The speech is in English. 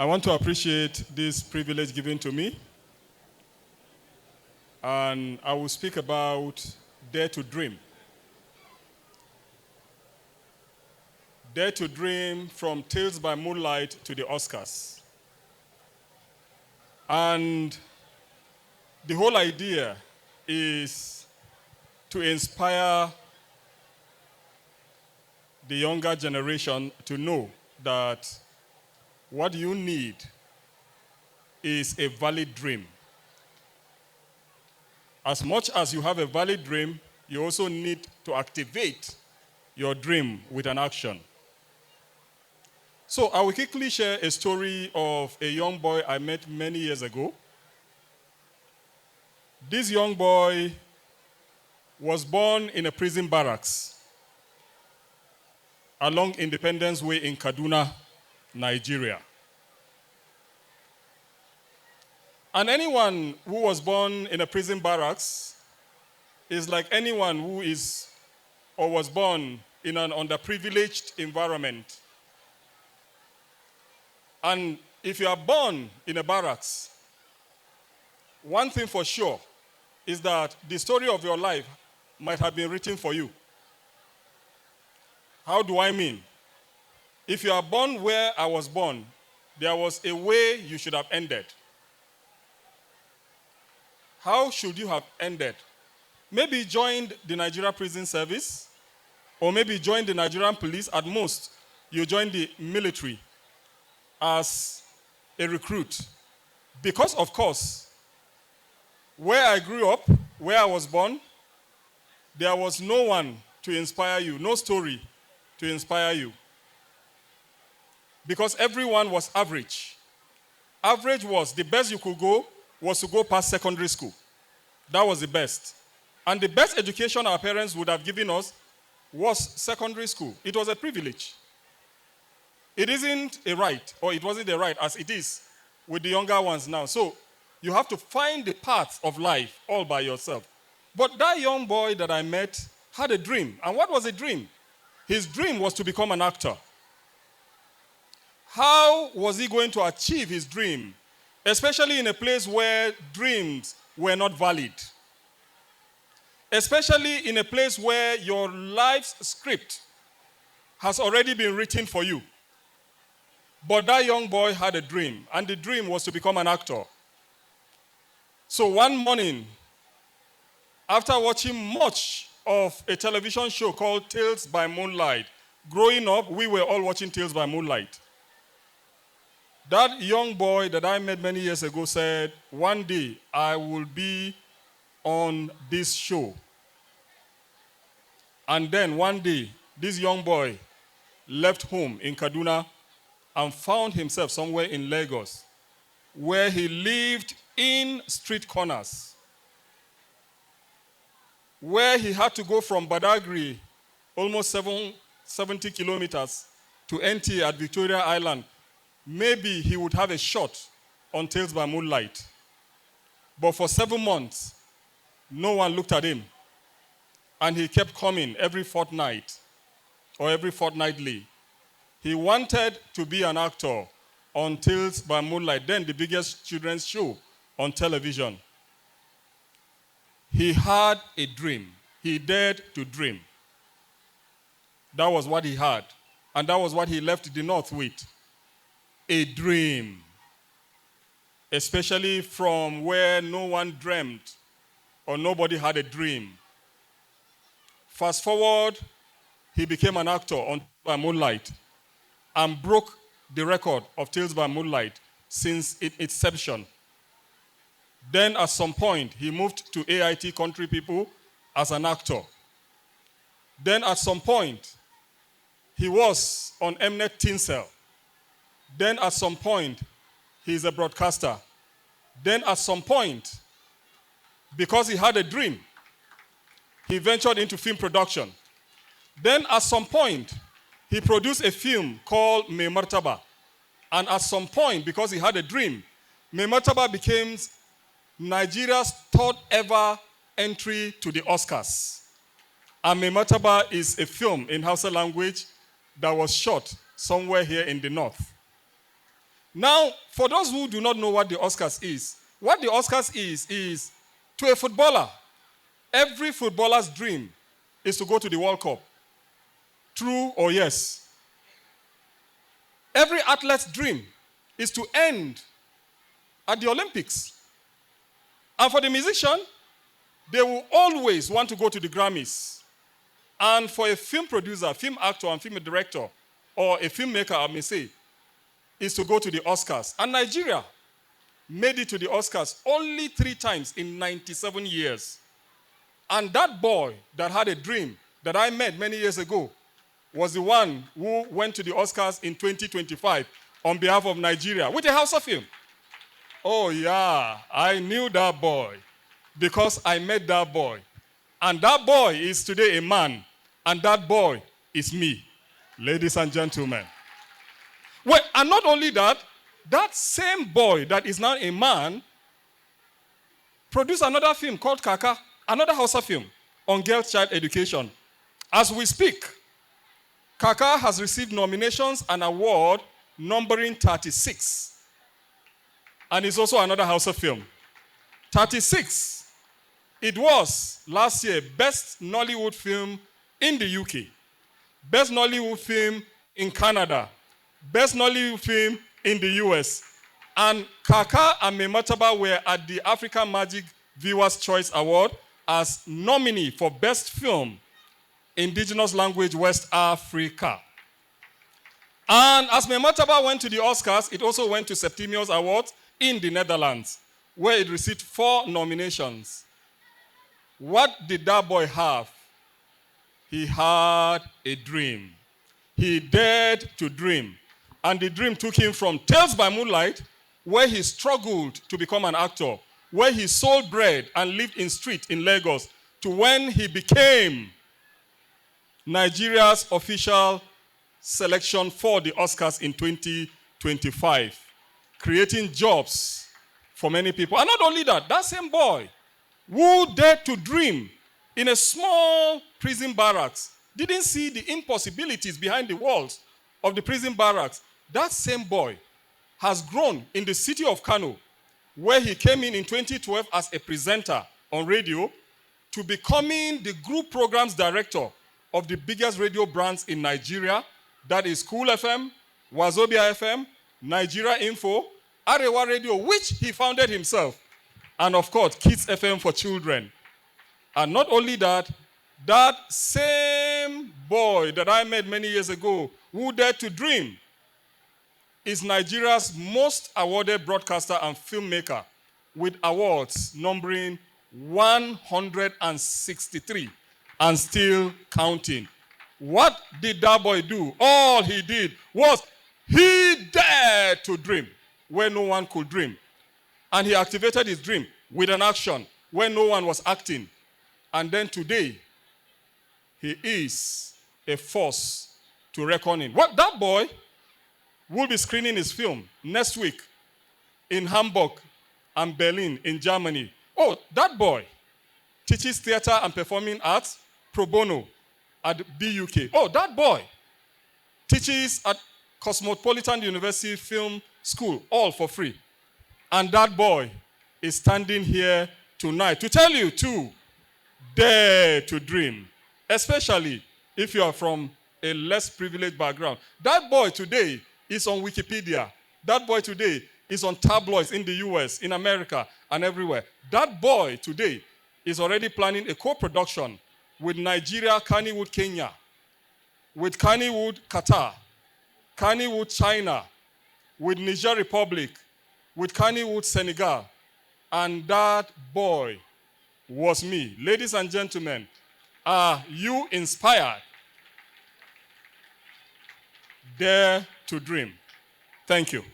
I want to appreciate this privilege given to me. And I will speak about Dare to Dream. Dare to Dream from Tales by Moonlight to the Oscars. And the whole idea is to inspire the younger generation to know that what you need is a valid dream. As much as you have a valid dream, you also need to activate your dream with an action. So I will quickly share a story of a young boy I met many years ago. This young boy was born in a prison barracks along Independence Way in Kaduna, Nigeria. And anyone who was born in a prison barracks is like anyone who is or was born in an underprivileged environment. And if you are born in a barracks, one thing for sure is that the story of your life might have been written for you. How do I mean? If you are born where I was born, there was a way you should have ended. How should you have ended? Maybe you joined the Nigerian prison service, or maybe you joined the Nigerian police. At most, you joined the military as a recruit. Because, of course, where I grew up, where I was born, there was no one to inspire you, no story to inspire you. Because everyone was average. Average was the best you could go was to go past secondary school. That was the best. And the best education our parents would have given us was secondary school. It was a privilege. It isn't a right, or it wasn't a right as it is with the younger ones now. So you have to find the path of life all by yourself. But that young boy that I met had a dream. And what was the dream? His dream was to become an actor. How was he going to achieve his dream? Especially in a place where dreams were not valid. Especially in a place where your life's script has already been written for you. But that young boy had a dream, and the dream was to become an actor. So one morning, after watching much of a television show called Tales by Moonlight, growing up, we were all watching Tales by Moonlight. That young boy that I met many years ago said, one day I will be on this show. And then one day, this young boy left home in Kaduna and found himself somewhere in Lagos, where he lived in street corners, where he had to go from Badagry, almost 70 kilometers, to NTA at Victoria Island. Maybe he would have a shot on Tales by Moonlight. But for 7 months, no one looked at him. And he kept coming every fortnight or every fortnightly. He wanted to be an actor on Tales by Moonlight, then the biggest children's show on television. He had a dream. He dared to dream. That was what he had. And that was what he left the North with. A dream. Especially from where no one dreamt or nobody had a dream. Fast forward, he became an actor on Tales by Moonlight and broke the record of Tales by Moonlight since its inception. Then at some point, he moved to AIT Country People as an actor. Then at some point, he was on Mnet Tinsel. Then at some point, he's a broadcaster. Then at some point, because he had a dream, he ventured into film production. Then at some point, he produced a film called Me Martaba. And at some point, because he had a dream, Me Martaba became Nigeria's third ever entry to the Oscars. And Me Martaba is a film in Hausa language that was shot somewhere here in the north. Now, for those who do not know what the Oscars is, what the Oscars is to a footballer, every footballer's dream is to go to the World Cup. True or yes? Every athlete's dream is to end at the Olympics. And for the musician, they will always want to go to the Grammys. And for a film producer, film actor, and film director, or a filmmaker, I may say, is to go to the Oscars. And Nigeria made it to the Oscars only 3 times in 97 years. And that boy that had a dream that I met many years ago was the one who went to the Oscars in 2025 on behalf of Nigeria with a Hausa film. Oh yeah, I knew that boy because I met that boy. And that boy is today a man, and that boy is me, ladies and gentlemen. Well, and not only that, that same boy that is now a man produced another film called Kaka, another Hausa film on girl child education. As we speak, Kaka has received nominations and award numbering 36. And it's also another Hausa film. 36. It was last year best Nollywood film in the UK, best Nollywood film in Canada, best Nollywood film in the US. And Kaka and Memataba were at the African Magic Viewers' Choice Award as nominee for best film, indigenous language, West Africa. And as Memataba went to the Oscars, it also went to Septimius Awards in the Netherlands, where it received 4 nominations. What did that boy have? He had a dream. He dared to dream. And the dream took him from Tales by Moonlight, where he struggled to become an actor, where he sold bread and lived in street in Lagos, to when he became Nigeria's official selection for the Oscars in 2025, creating jobs for many people. And not only that, that same boy who dared to dream in a small prison barracks didn't see the impossibilities behind the walls of the prison barracks. That same boy has grown in the city of Kano, where he came in 2012 as a presenter on radio, to becoming the group programs director of the biggest radio brands in Nigeria. That is Cool FM, Wazobia FM, Nigeria Info, Arewa Radio, which he founded himself, and of course, Kids FM for children. And not only that, that same boy that I met many years ago who dared to dream is Nigeria's most awarded broadcaster and filmmaker, with awards numbering 163 and still counting. What did that boy do? All he did was he dared to dream where no one could dream. And he activated his dream with an action where no one was acting. And then today, he is a force to reckon in. Well, that boy will be screening his film next week in Hamburg and Berlin in Germany. Oh, that boy teaches theater and performing arts pro bono at BUK. Oh, that boy teaches at Cosmopolitan University Film School, all for free. And that boy is standing here tonight to tell you to dare to dream, especially if you are from a less privileged background. That boy today is on Wikipedia. That boy today is on tabloids in the US, in America, and everywhere. That boy today is already planning a co-production with Nigeria, Kannywood, Kenya, with Kannywood, Qatar, Kannywood, China, with Niger Republic, with Kannywood, Senegal. And that boy was me. Ladies and gentlemen, are you inspired? Dare to dream. Thank you.